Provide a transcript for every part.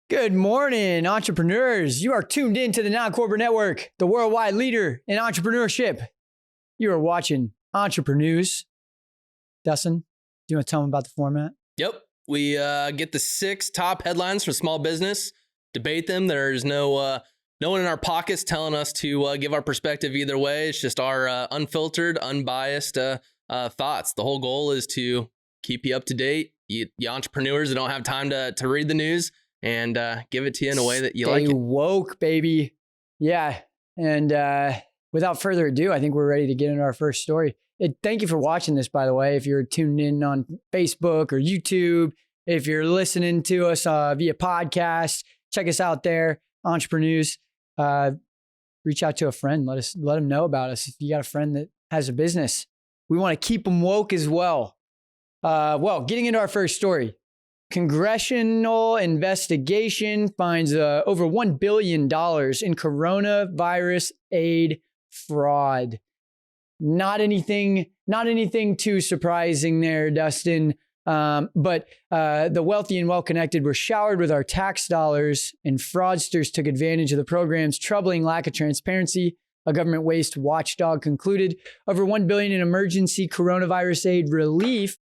Good morning, entrepreneurs. You are tuned in to the Non-Corporate Network, the worldwide leader in entrepreneurship. You are watching Entreprenews. Dustin, do you want to tell them about the format? Yep. We get the 6 top headlines from small business, debate them. There's no one in our pockets telling us to give our perspective either way. It's just our unfiltered, unbiased thoughts. The whole goal is to keep you up to date. You entrepreneurs that don't have time to read the news, and give it to you in a way that you like it. Stay woke, baby. Yeah. And without further ado, I think we're ready to get into our first story. Thank you for watching this, by the way. If you're tuned in on Facebook or YouTube, if you're listening to us via podcast, check us out there, Entreprenews. Reach out to a friend. Let them know about us. If you got a friend that has a business, we want to keep them woke as well. Getting into our first story. Congressional investigation finds over $1 billion in coronavirus aid fraud. Not anything too surprising there, Dustin. But the wealthy and well-connected were showered with our tax dollars, and fraudsters took advantage of the program's troubling lack of transparency. A government waste watchdog concluded over $1 billion in emergency coronavirus aid relief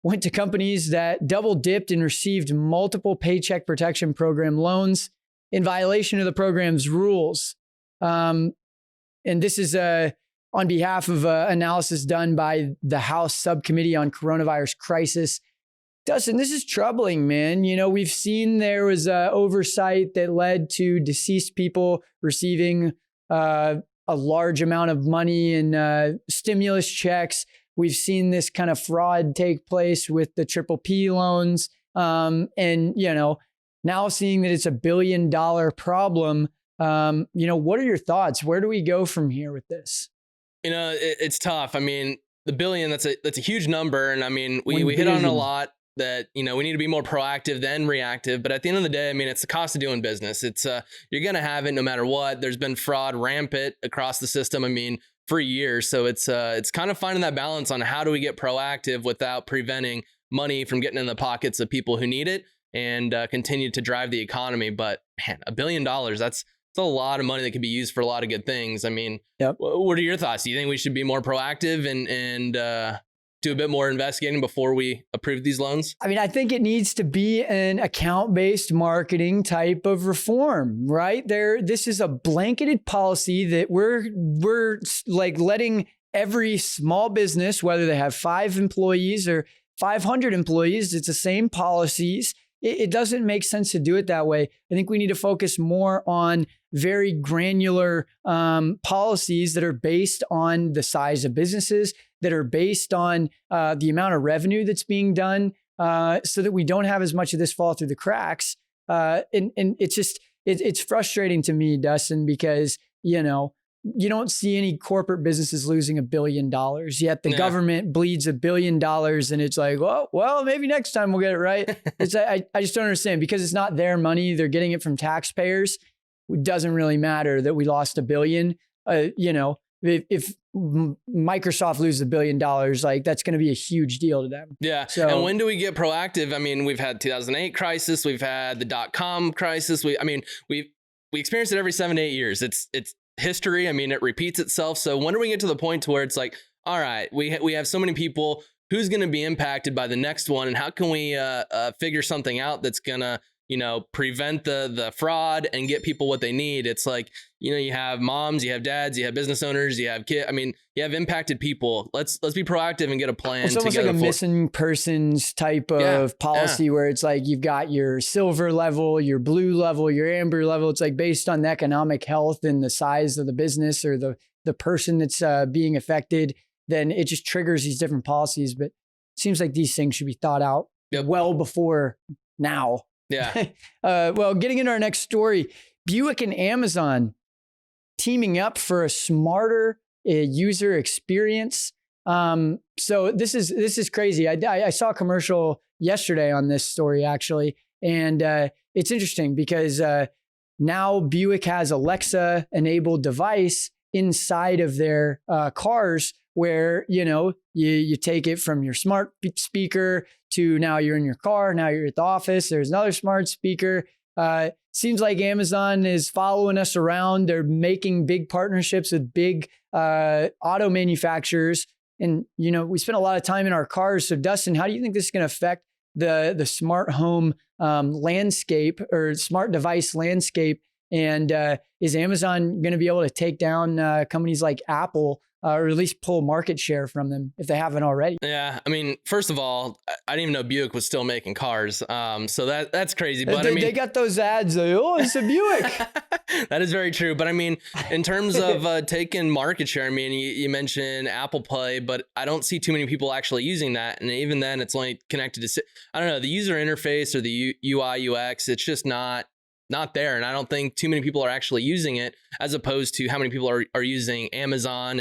went to companies that double dipped and received multiple Paycheck Protection Program loans in violation of the program's rules. And this is on behalf of analysis done by the House Subcommittee on Coronavirus Crisis. Dustin, this is troubling, man. You know, we've seen there was oversight that led to deceased people receiving a large amount of money in stimulus checks. We've seen this kind of fraud take place with the PPP loans. And, you know, now seeing that it's $1 billion problem, you know, what are your thoughts? Where do we go from here with this? You know, it's tough. I mean, the billion, that's a huge number. And I mean, we hit on a lot that, you know, we need to be more proactive than reactive. But at the end of the day, I mean, it's the cost of doing business. It's you're going to have it no matter what. There's been fraud rampant across the system. I mean, for years. So it's kind of finding that balance on how do we get proactive without preventing money from getting in the pockets of people who need it and continue to drive the economy. But man, $1 billion, that's a lot of money that could be used for a lot of good things. I mean, yep. What are your thoughts? Do you think we should be more proactive and do a bit more investigating before we approve these loans? I mean, I think it needs to be an account-based marketing type of reform, right? This is a blanketed policy that we're like letting every small business, whether they have 5 employees or 500 employees, it's the same policies. It doesn't make sense to do it that way. I think we need to focus more on very granular policies that are based on the size of businesses, that are based on the amount of revenue that's being done, so that we don't have as much of this fall through the cracks. And it's frustrating to me, Dustin, because, you know, you don't see any corporate businesses losing $1 billion, yet the government bleeds $1 billion, and it's like, well, maybe next time we'll get it right. I just don't understand, because it's not their money. They're getting it from taxpayers. It doesn't really matter that we lost $1 billion. You know, if Microsoft loses $1 billion, like that's going to be a huge deal to them. Yeah. So, and when do we get proactive? I mean, we've had 2008 crisis. We've had the .com crisis. We experience it every 7 to 8 years. It's history. I mean, it repeats itself. So when do we get to the point to where it's like, all right, we have so many people, who's going to be impacted by the next one, and how can we figure something out that's going to, you know, prevent the fraud and get people what they need? It's like, you know, you have moms, you have dads, you have business owners, you have kids. I mean, you have impacted people. Let's be proactive and get a plan. It's almost like a missing persons type of policy where it's like you've got your silver level, your blue level, your amber level. It's like based on the economic health and the size of the business or the person that's being affected. Then it just triggers these different policies. But it seems like these things should be thought out well before now. Yeah. Getting into our next story, Buick and Amazon teaming up for a smarter user experience. So this is crazy. I saw a commercial yesterday on this story actually, and it's interesting because now Buick has Alexa enabled device inside of their cars where, you take it from your smart speaker to now you're in your car, now you're at the office, there's another smart speaker. Seems like Amazon is following us around. They're making big partnerships with big auto manufacturers. And, we spend a lot of time in our cars. So Dustin, how do you think this is going to affect the smart home landscape or smart device landscape? And is Amazon going to be able to take down companies like Apple or at least pull market share from them if they haven't already? Yeah, I mean, first of all, I didn't even know Buick was still making cars. So that's crazy. But they got those ads. Like, oh, it's a Buick. That is very true. But I mean, in terms of taking market share, I mean, you mentioned Apple Pay, but I don't see too many people actually using that. And even then, it's only connected to, I don't know, the user interface or the UI UX. It's just not there. And I don't think too many people are actually using it, as opposed to how many people are using Amazon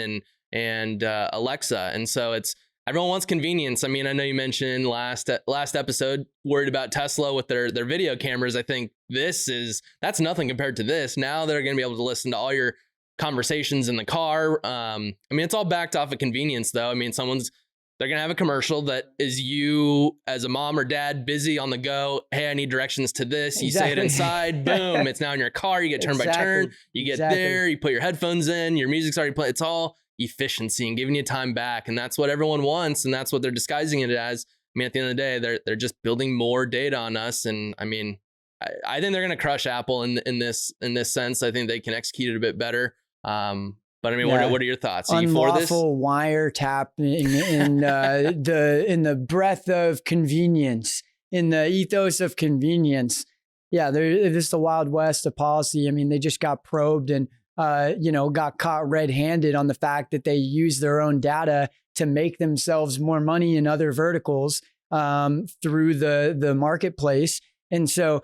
and Alexa. And so everyone wants convenience. I mean, I know you mentioned last episode worried about Tesla with their video cameras. I think that's nothing compared to this. Now they're going to be able to listen to all your conversations in the car. I mean, it's all backed off of convenience though. I mean, they're going to have a commercial that is you as a mom or dad busy on the go. Hey, I need directions to this. You say it inside, boom, it's now in your car. You get turn by turn. You get there, you put your headphones in, your music's already playing. It's all efficiency and giving you time back. And that's what everyone wants. And that's what they're disguising it as. I mean, at the end of the day, they're just building more data on us. And I mean, I think they're going to crush Apple in this sense. I think they can execute it a bit better. But I mean, what are your thoughts? Are you for this? Unlawful wiretapping in the breadth of convenience, in the ethos of convenience. Yeah, this is the Wild West of policy. I mean, they just got probed and got caught red-handed on the fact that they use their own data to make themselves more money in other verticals through the marketplace. And so,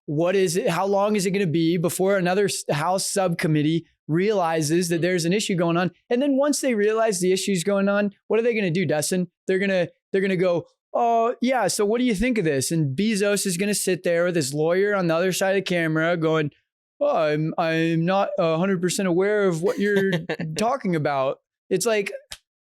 what is it? How long is it going to be before another House subcommittee realizes that there's an issue going on? And then once they realize the issue's going on, what are they going to do, Dustin? They're going to go, oh yeah, so what do you think of this? And Bezos is going to sit there with his lawyer on the other side of the camera going, oh, I'm not 100% aware of what you're talking about. It's like,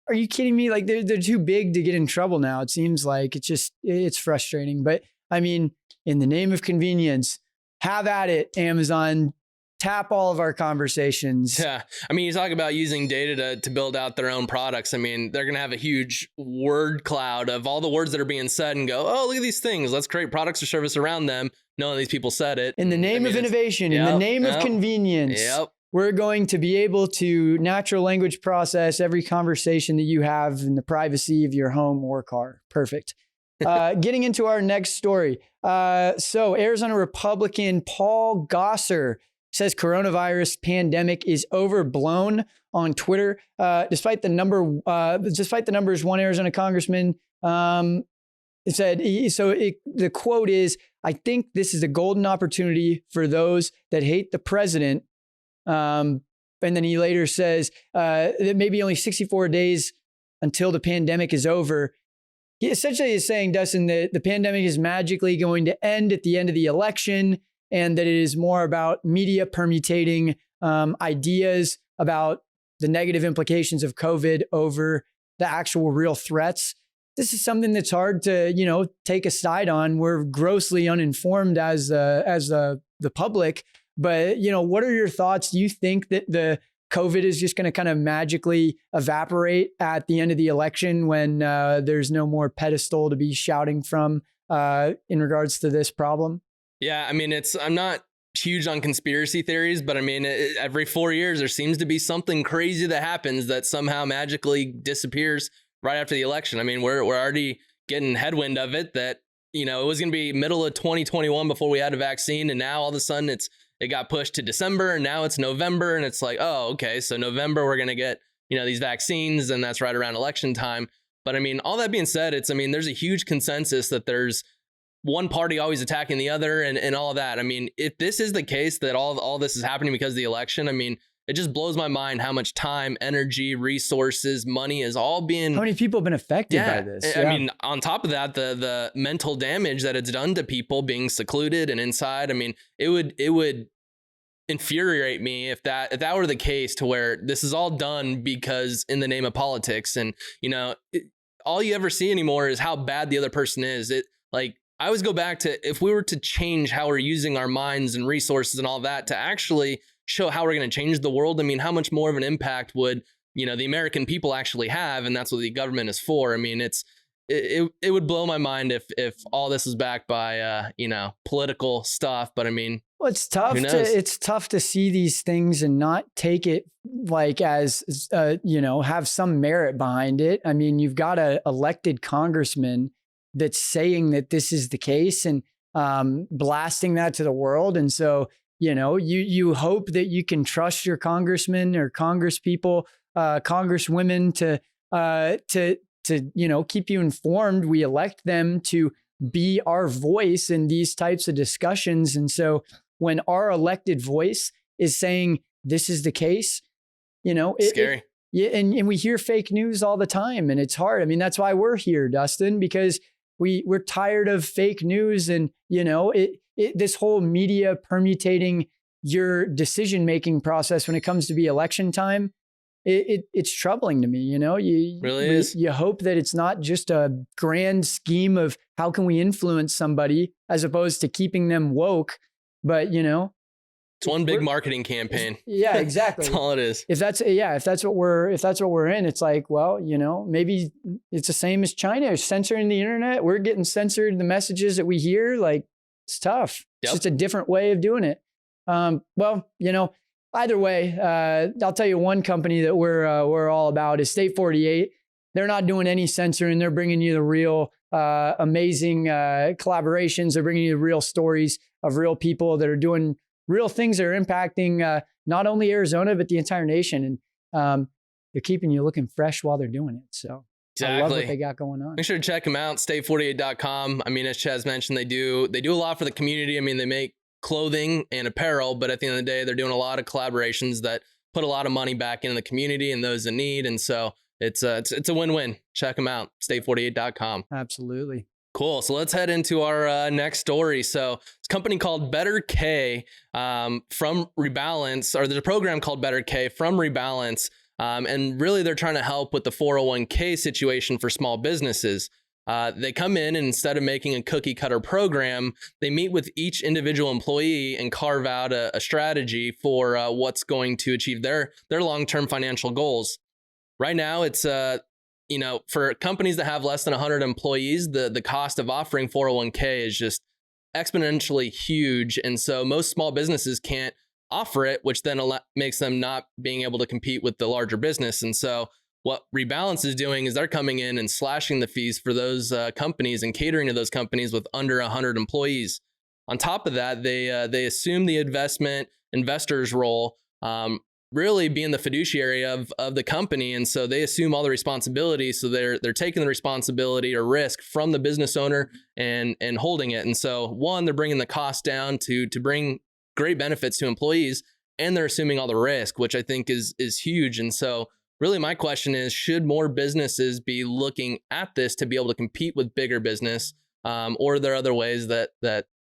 are you kidding me? Like they're too big to get in trouble now. It seems like it's frustrating. But I mean, in the name of convenience, have at it, Amazon. Tap all of our conversations. Yeah. I mean, you talk about using data to build out their own products. I mean, they're going to have a huge word cloud of all the words that are being said and go, oh, look at these things. Let's create products or service around them. None of these people said it. In the name of innovation, in the name of convenience, we're going to be able to natural language process every conversation that you have in the privacy of your home or car. Perfect. Getting into our next story. So Arizona Republican Paul Gosar says coronavirus pandemic is overblown on Twitter. Despite the numbers, one Arizona congressman said, the quote is, I think this is a golden opportunity for those that hate the president. And then he later says that maybe only 64 days until the pandemic is over. He essentially is saying, Dustin, that the pandemic is magically going to end at the end of the election, and that it is more about media permutating ideas about the negative implications of COVID over the actual real threats. This is something that's hard to, take a side on. We're grossly uninformed as the public. But, what are your thoughts? Do you think that the COVID is just going to kind of magically evaporate at the end of the election when there's no more pedestal to be shouting from in regards to this problem? Yeah, I mean, I'm not huge on conspiracy theories, but I mean, every 4 years, there seems to be something crazy that happens that somehow magically disappears right after the election. I mean, we're already getting headwind of it that, it was going to be middle of 2021 before we had a vaccine. And now all of a sudden it got pushed to December and now it's November. And it's like, oh, okay. So November, we're going to get, these vaccines, and that's right around election time. But I mean, all that being said, there's a huge consensus that there's one party always attacking the other and all of that. I mean, if this is the case that all this is happening because of the election, I mean, it just blows my mind how much time, energy, resources, money is all being... How many people have been affected by this? I mean, on top of that, the mental damage that it's done to people being secluded and inside. I mean, it would infuriate me if that were the case, to where this is all done because in the name of politics. And, all you ever see anymore is how bad the other person is. I always go back to, if we were to change how we're using our minds and resources and all that to actually show how we're going to change the world, I mean, how much more of an impact would, the American people actually have? And that's what the government is for. I mean, it would blow my mind if all this was backed by, political stuff. But I mean, well, it's tough to see these things and not take it like as, have some merit behind it. I mean, you've got an elected congressman that's saying that this is the case and blasting that to the world. And so, you hope that you can trust your congressmen or congresspeople, congresswomen to keep you informed. We elect them to be our voice in these types of discussions. And so when our elected voice is saying this is the case, scary. And we hear fake news all the time, and it's hard. I mean, that's why we're here, Dustin, because we're tired of fake news and, this whole media permutating your decision-making process when it comes to be election time. It's troubling to me, You hope that it's not just a grand scheme of how can we influence somebody as opposed to keeping them woke, but it's one big marketing campaign. Yeah, exactly. That's all it is. If that's what we're in, it's like, well, maybe it's the same as China censoring the internet. We're getting censored the messages that we hear. Like, it's tough. It's just a different way of doing it. Either way, I'll tell you one company that we're all about is State 48. They're not doing any censoring. They're bringing you the real amazing collaborations. They're bringing you the real stories of real people that are doing real things that are impacting not only Arizona, but the entire nation. And they're keeping you looking fresh while they're doing it. So exactly. I love what they got going on. Make sure to check them out, state48.com. I mean, as Chaz mentioned, they do a lot for the community. I mean, they make clothing and apparel, but at the end of the day, they're doing a lot of collaborations that put a lot of money back into the community and those in need. And so it's a win-win. Check them out, state48.com. Absolutely. Cool. So let's head into our next story. So it's a company called Better K from Rebalance, or there's a program called Better K from Rebalance. And really, they're trying to help with the 401k situation for small businesses. They come in and instead of making a cookie cutter program, they meet with each individual employee and carve out a strategy for what's going to achieve their long-term financial goals. Right now, it's for companies that have less than 100 employees, the cost of offering 401k is just exponentially huge. And so most small businesses can't offer it, which then makes them not being able to compete with the larger business. And so what Rebalance is doing is they're coming in and slashing the fees for those companies and catering to those companies with under 100 employees. On top of that, they assume the investor's role, really being the fiduciary of the company. And so they assume all the responsibility. So they're taking the responsibility or risk from the business owner and holding it. And so one, they're bringing the cost down to bring great benefits to employees, and they're assuming all the risk, which I think is huge. And so really my question is, should more businesses be looking at this to be able to compete with bigger business? Or are there other ways that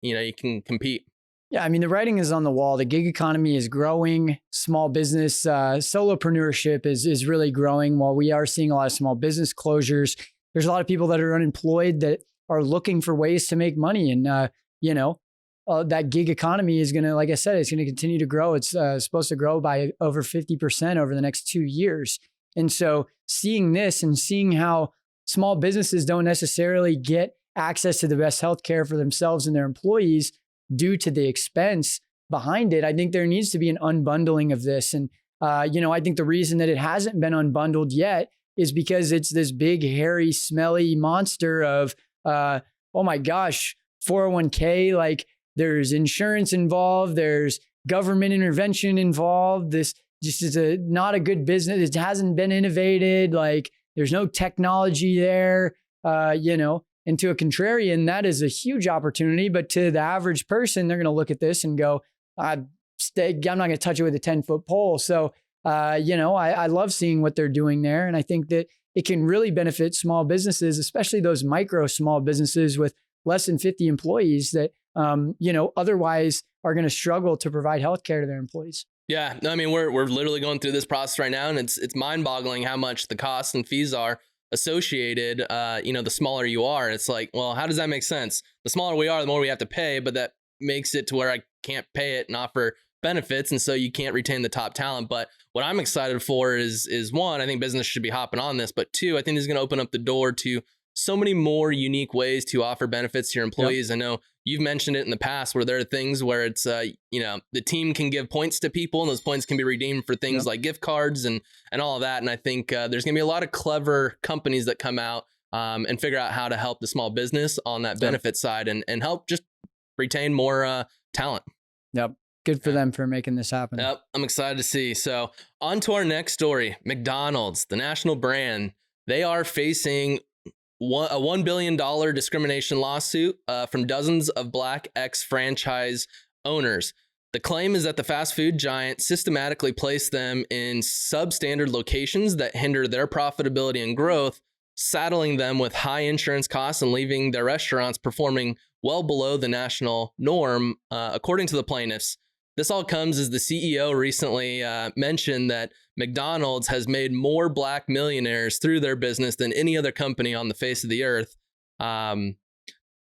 you can compete? Yeah, I mean, the writing is on the wall. The gig economy is growing. Small business solopreneurship is really growing. While we are seeing a lot of small business closures, there's a lot of people that are unemployed that are looking for ways to make money. And, that gig economy is going to, like I said, it's going to continue to grow. It's supposed to grow by over 50% over the next 2 years. And so seeing this and seeing how small businesses don't necessarily get access to the best healthcare for themselves and their employees due to the expense behind it, I think there needs to be an unbundling of this. And, I think the reason that it hasn't been unbundled yet is because it's this big, hairy, smelly monster of, oh my gosh, 401k, like there's insurance involved, there's government intervention involved. This just is not a good business. It hasn't been innovated. Like there's no technology there, And to a contrarian, that is a huge opportunity. But to the average person, they're going to look at this and go, I'm not going to touch it with a 10-foot pole. So, I love seeing what they're doing there. And I think that it can really benefit small businesses, especially those micro small businesses with less than 50 employees that, otherwise are going to struggle to provide healthcare to their employees. Yeah, no, I mean, we're literally going through this process right now, and it's mind-boggling how much the costs and fees are associated. The smaller you are, it's like, well, how does that make sense? The smaller we are, the more we have to pay, but that makes it to where I can't pay it and offer benefits, and so you can't retain the top talent. But what I'm excited for is one, I think business should be hopping on this, but two, I think this is going to open up the door to so many more unique ways to offer benefits to your employees. Yep. I know you've mentioned it in the past where there are things where it's, the team can give points to people, and those points can be redeemed for things like gift cards and all of that. And I think there's going to be a lot of clever companies that come out and figure out how to help the small business on that benefit side and help just retain more talent. Yep. Good for them for making this happen. Yep. I'm excited to see. So on to our next story. McDonald's, the national brand, they are facing a $1 billion discrimination lawsuit from dozens of Black ex-franchise owners. The claim is that the fast food giant systematically placed them in substandard locations that hinder their profitability and growth, saddling them with high insurance costs and leaving their restaurants performing well below the national norm, according to the plaintiffs. This all comes as the CEO recently mentioned that McDonald's has made more Black millionaires through their business than any other company on the face of the earth. The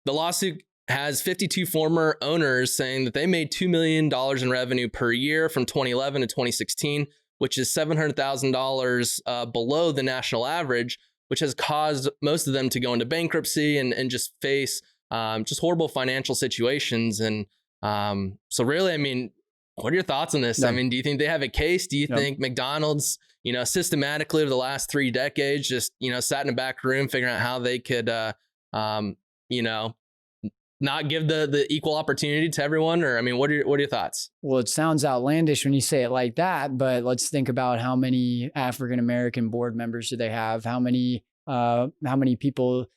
lawsuit has 52 former owners saying that they made $2 million in revenue per year from 2011 to 2016, which is $700,000 below the national average, which has caused most of them to go into bankruptcy and just face just horrible financial situations. And so really, I mean, what are your thoughts on this? I mean, do you think they have a case? Do you think McDonald's, systematically over the last 3 decades, just, sat in a back room figuring out how they could, not give the equal opportunity to everyone? Or, I mean, what are your thoughts? Well, it sounds outlandish when you say it like that, but let's think about how many African-American board members do they have? How many people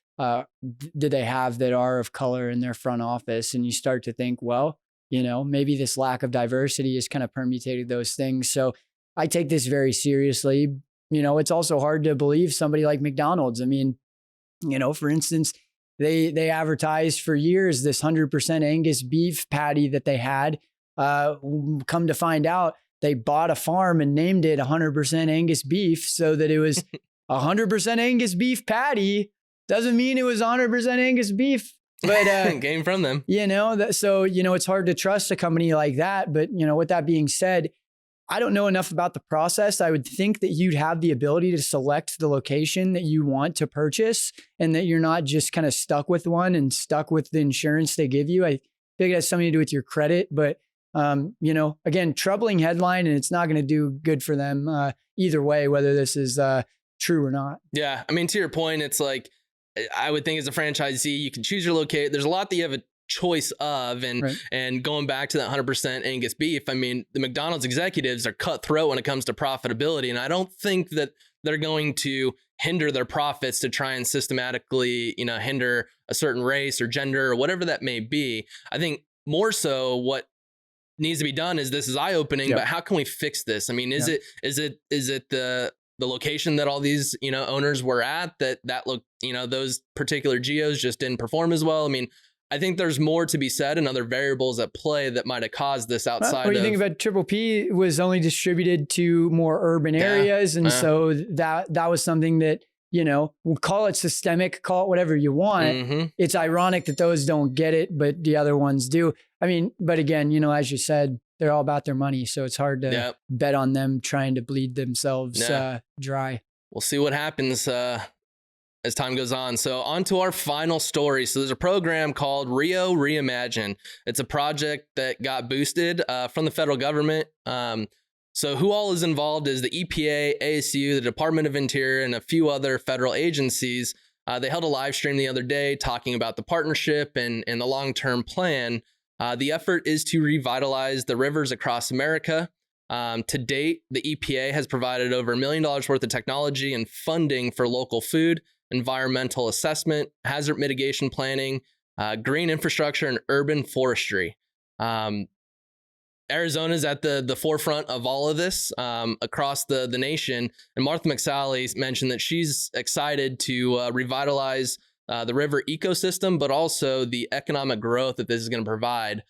do they have that are of color in their front office? And you start to think, well, maybe this lack of diversity has kind of permutated those things. So I take this very seriously. It's also hard to believe somebody like McDonald's. I mean, for instance, they advertised for years this 100% Angus beef patty that they had. Come to find out, they bought a farm and named it 100% Angus beef so that it was 100% Angus beef patty. Doesn't mean it was 100% Angus beef. But came from them. So it's hard to trust a company like that. But with that being said, I don't know enough about the process. I would think that you'd have the ability to select the location that you want to purchase and that you're not just kind of stuck with one and stuck with the insurance they give you. I think it has something to do with your credit, but again, troubling headline, and it's not going to do good for them either way, whether this is true or not. Yeah. I mean, to your point, it's like, I would think as a franchisee, you can choose your location. There's a lot that you have a choice of. And going back to that 100% Angus beef, I mean, the McDonald's executives are cutthroat when it comes to profitability. And I don't think that they're going to hinder their profits to try and systematically, hinder a certain race or gender or whatever that may be. I think more so what needs to be done is this is eye-opening, but how can we fix this? I mean, is it the location that all these, owners were at that look, those particular geos just didn't perform as well? I mean, I think there's more to be said and other variables at play that might have caused this outside. What do you think about Triple P was only distributed to more urban areas. And so that was something that, we'll call it systemic, call it whatever you want. Mm-hmm. It's ironic that those don't get it, but the other ones do. I mean, but again, as you said, they're all about their money. So it's hard to bet on them trying to bleed themselves dry. We'll see what happens as time goes on. So on to our final story. So there's a program called Rio Reimagine. It's a project that got boosted from the federal government. So who all is involved is the EPA, ASU, the Department of Interior, and a few other federal agencies. They held a live stream the other day talking about the partnership and the long-term plan. The effort is to revitalize the rivers across America. To date, the EPA has provided over $1 million worth of technology and funding for local food, environmental assessment, hazard mitigation planning, green infrastructure, and urban forestry. Arizona's at the forefront of all of this across the nation. And Martha McSally mentioned that she's excited to revitalize the river ecosystem, but also the economic growth that this is going to provide.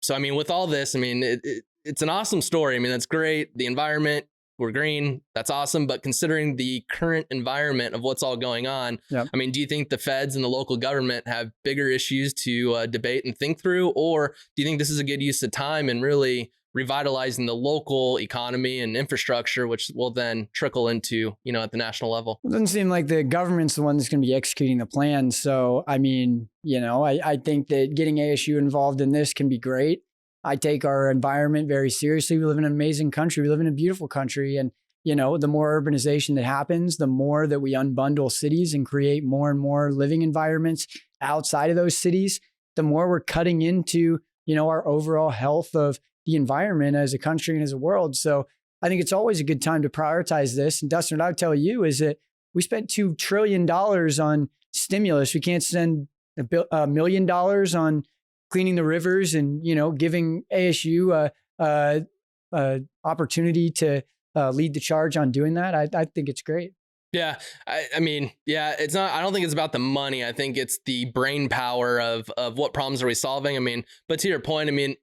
So, I mean, with all this, I mean, it's an awesome story. I mean, that's great. The environment, we're green. That's awesome. But considering the current environment of what's all going on, Yep. I mean, do you think the feds and the local government have bigger issues to debate and think through? Or do you think this is a good use of time and really revitalizing the local economy and infrastructure, which will then trickle into, at the national level? It doesn't seem like the government's the one that's going to be executing the plan. So, I mean, I think that getting ASU involved in this can be great. I take our environment very seriously. We live in an amazing country. We live in a beautiful country. And, the more urbanization that happens, the more that we unbundle cities and create more and more living environments outside of those cities, the more we're cutting into, our overall health of the environment as a country and as a world. So I think it's always a good time to prioritize this. And Dustin, what I would tell you is that we spent $2 trillion on stimulus. We can't spend $1 million on cleaning the rivers and, giving ASU a opportunity to lead the charge on doing that. I think it's great. Yeah. I mean, it's not, I don't think it's about the money. I think it's the brain power of what problems are we solving? I mean, but to your point, I mean,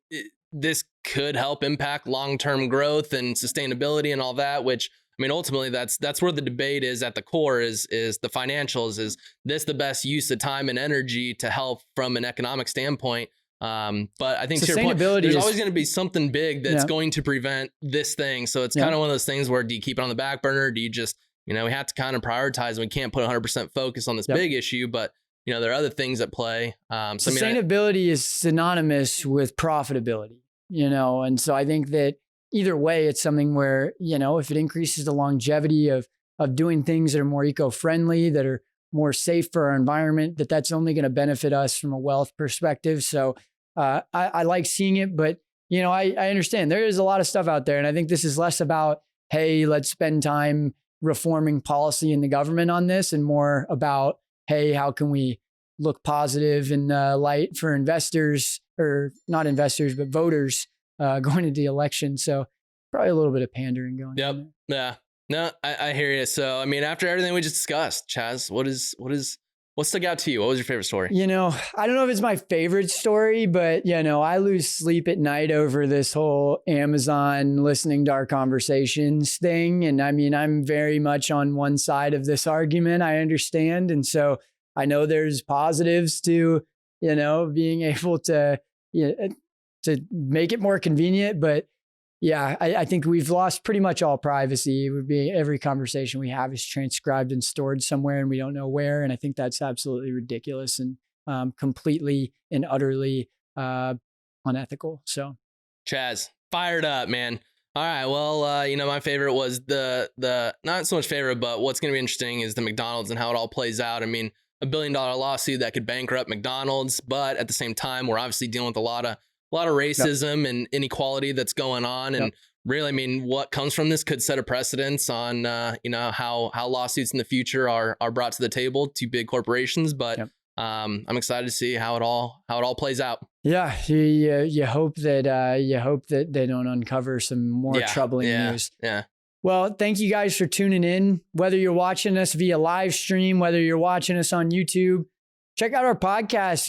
this could help impact long-term growth and sustainability and all that, which, I mean, ultimately that's where the debate is at the core is the financials. Is this the best use of time and energy to help from an economic standpoint? But I think to your point, there's always going to be something big that's going to prevent this thing. So it's kind of one of those things where do you keep it on the back burner? Do you just, we have to kind of prioritize and we can't put 100% focus on this big issue, but there are other things at play. Sustainability is synonymous with profitability, and so I think that either way, it's something where, if it increases the longevity of doing things that are more eco-friendly, that are more safe for our environment, that's only going to benefit us from a wealth perspective. So I like seeing it, but, I understand there is a lot of stuff out there. And I think this is less about, hey, let's spend time reforming policy in the government on this and more about, hey, how can we look positive in light for investors, or not investors, but voters going into the election. So probably a little bit of pandering going on there. Yeah. No, I hear you. So, I mean, after everything we just discussed, Chaz, what stuck out to you? What was your favorite story? I don't know if it's my favorite story, but, I lose sleep at night over this whole Amazon listening to our conversations thing. And I mean, I'm very much on one side of this argument, I understand. And so I know there's positives to, being able to make it more convenient, but yeah, I think we've lost pretty much all privacy. It would be every conversation we have is transcribed and stored somewhere and we don't know where. And I think that's absolutely ridiculous and completely and utterly unethical. So, Chaz, fired up, man. All right. Well, my favorite was the not so much favorite, but what's going to be interesting is the McDonald's and how it all plays out. I mean, $1 billion lawsuit that could bankrupt McDonald's, but at the same time, we're obviously dealing with a lot of racism and inequality that's going on. And really, I mean, what comes from this could set a precedence on, how lawsuits in the future are brought to the table to big corporations. But I'm excited to see how it all plays out. Yeah. You hope that they don't uncover some more troubling news. Yeah. Well, thank you guys for tuning in. Whether you're watching us via live stream, whether you're watching us on YouTube, check out our podcast.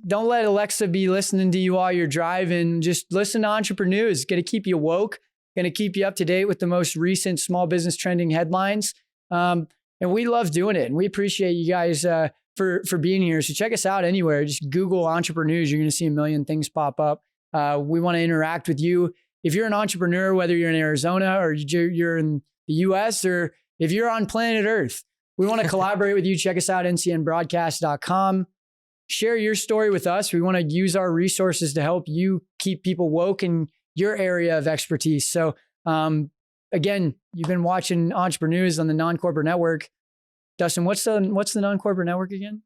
Don't let Alexa be listening to you while you're driving. Just listen to Entreprenews. Going to keep you woke. Going to keep you up to date with the most recent small business trending headlines. And we love doing it. And we appreciate you guys for being here. So check us out anywhere. Just Google Entreprenews. You're going to see a million things pop up. We want to interact with you. If you're an entrepreneur, whether you're in Arizona or you're in the US or if you're on planet Earth, we want to collaborate with you. Check us out, ncnbroadcast.com. Share your story with us. We want to use our resources to help you keep people woke in your area of expertise. So again, you've been watching Entreprenews on the Non-Corporate Network. Dustin, what's the Non-Corporate Network again?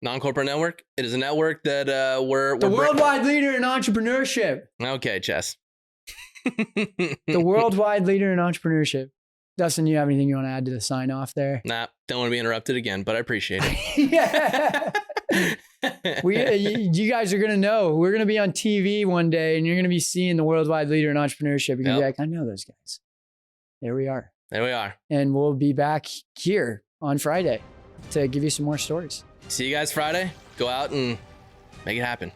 Non-Corporate Network? It is a network that we're the worldwide leader in entrepreneurship. Okay, Chess. The worldwide leader in entrepreneurship. Dustin, you have anything you want to add to the sign off there? Nah, don't want to be interrupted again, but I appreciate it. Yeah. You guys are going to know. We're going to be on TV one day and you're going to be seeing the worldwide leader in entrepreneurship. You're going to be like, I know those guys. There we are. And we'll be back here on Friday to give you some more stories. See you guys Friday. Go out and make it happen.